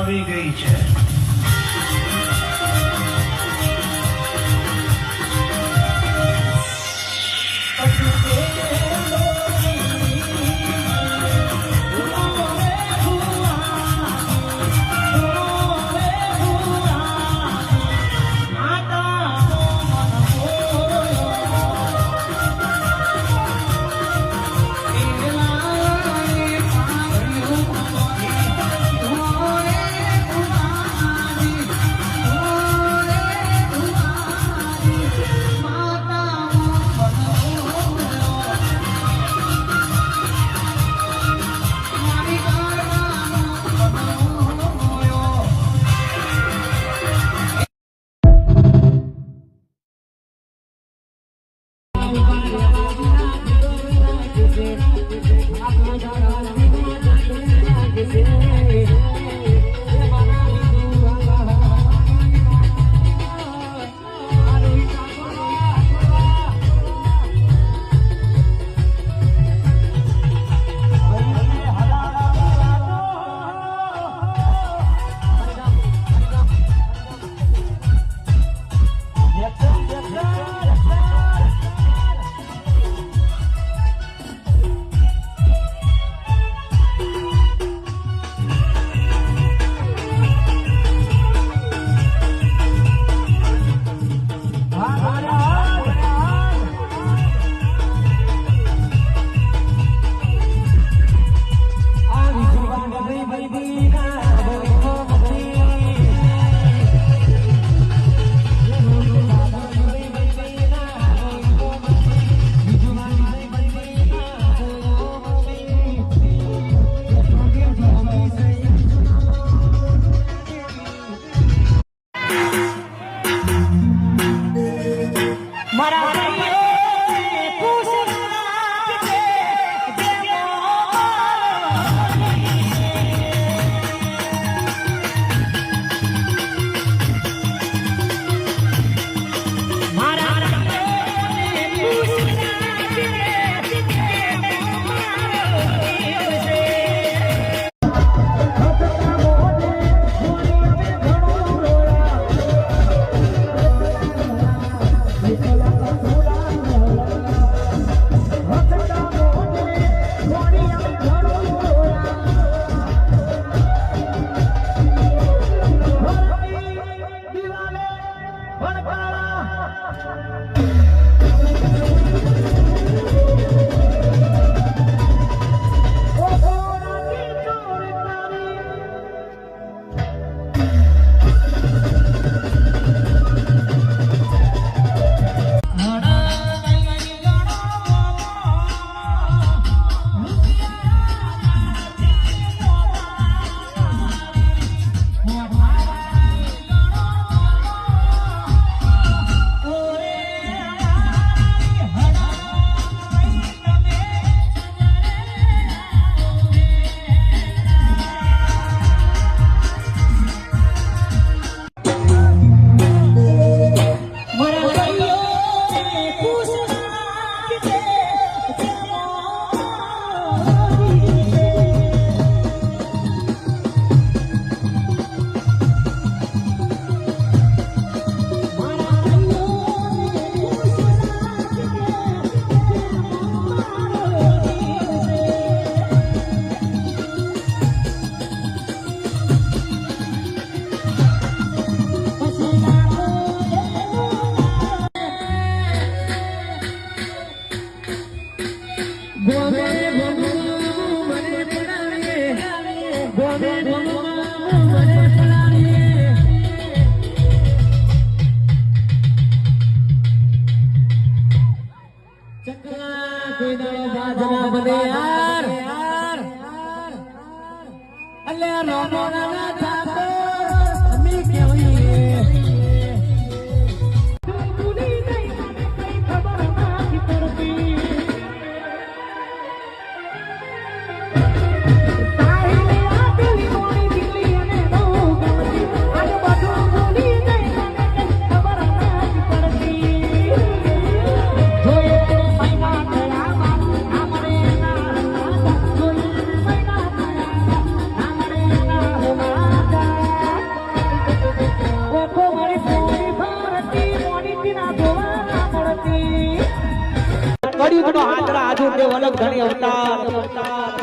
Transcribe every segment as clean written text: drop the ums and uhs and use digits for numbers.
આવી ગઈ છે.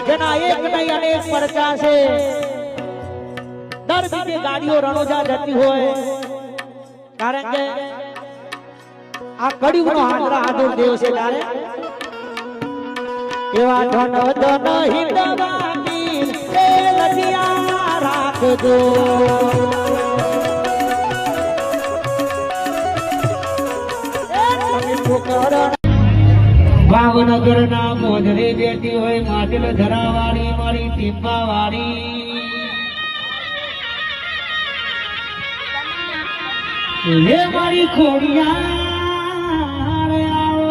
જેના એક નહીં અનેક પરચા છે. દર બીજે ગાડીઓ રણોજા જતી હોય, કારણ કે આ કળિયુગનો હાજરા હાજર દેવ છે. તારે એવા ધન ધન હિતવાની એ લજિયા રાખજો. ભાવનગર ના મોજરે બેઠી હોય માટેલ ધરાવાળી મારી ટીપા વાળી હે મારી ખોડિયાર આવો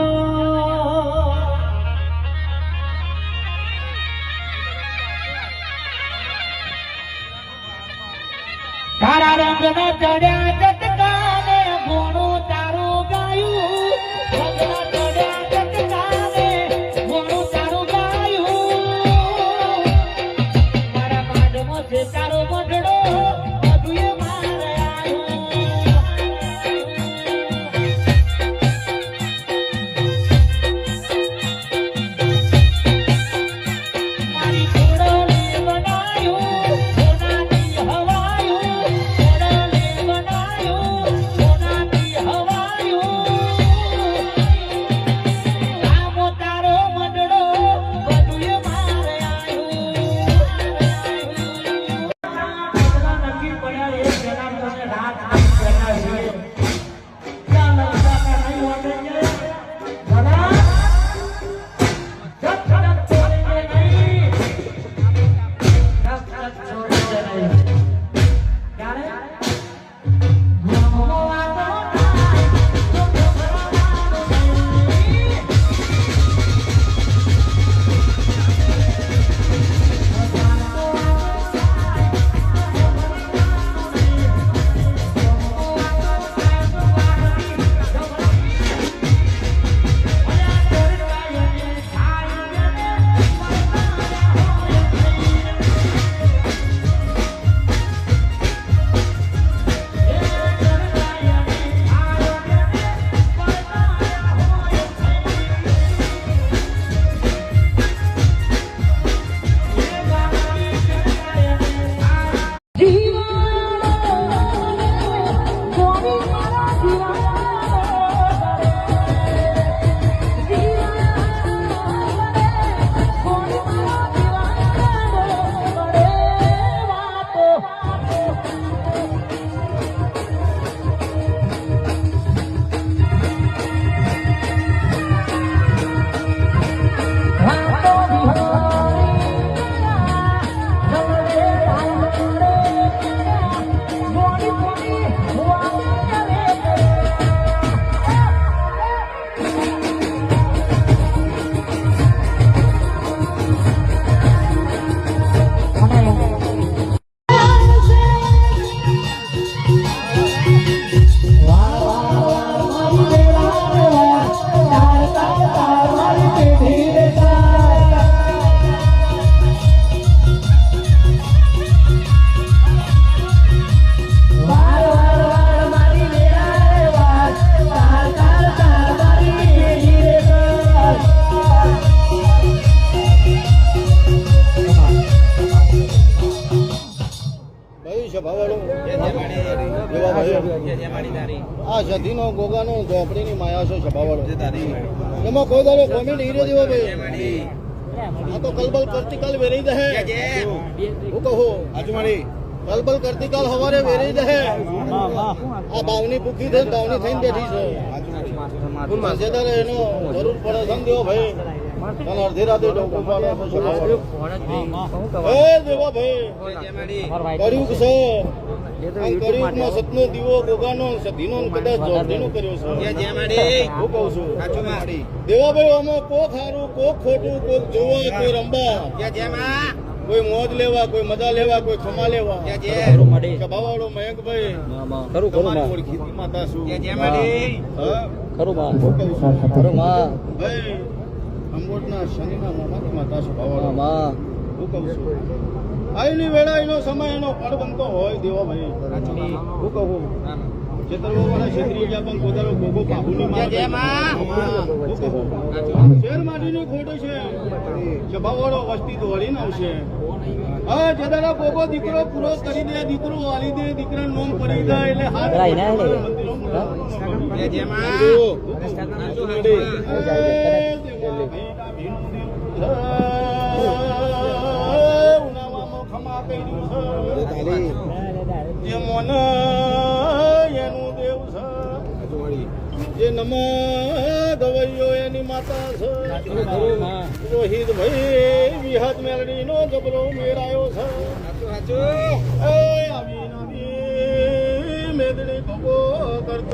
એમાં કોઈ દાડો કોમેન્ટ હીરો દેવો ભાઈ આ તો કલબલ કરતી કાલ વેરી દે હું કહું આજુ મારી કલબલ કરતી કાલ હવારે વેરી દે આ બાવની ભૂખી થઈને બાવની થઈને બેઠી છે મજેદાર એનો જરૂર પડે સમજો ભાઈ તને અડધી રાતે ડોકું પાડે એ દેવા ભાઈ કર્યું છે કળિયુગમાં સતનો દીવો ગોગાનો સધીનો કદાચ જોડણીનો કર્યો છે હું કહું છું દેવાભાઈ આમાં કોક હારું કોક ખોટું કોક જોવા કોઈ રંબા કોઈ મોજ લેવા કોઈ મજા લેવા કોઈ ખમા લેવા સભાવાળો મયંકભાઈ તમારી ઓળખીતી માતા છું ભાઈ અંબોટના શનિના મામાની માતા સભાવાળો હું કહું છું આઈની વેળા એનો સમય એનો ફળ બનતો હોય દેવા ભાઈ હું કહું છેતરવાળા છેતરી ગયા પણ કોદારો ગોગો બાબુની શેર માટીની ખોટો છે સભાવાળો વસ્તી દોડીને આવશે હા જેદારા ગોગો દીકરો પૂરો કરી દે દીકરો વાલી દે દીકરા નોમ પડી જાય એટલે હાથ જે મોન એનું દેવ છે જે નમા ગવૈયો એની માતા છે રોહિત ભાઈ વિહત મેળડી નો જબરો મેળાયો છે આવી મેદડી ગગો કરતો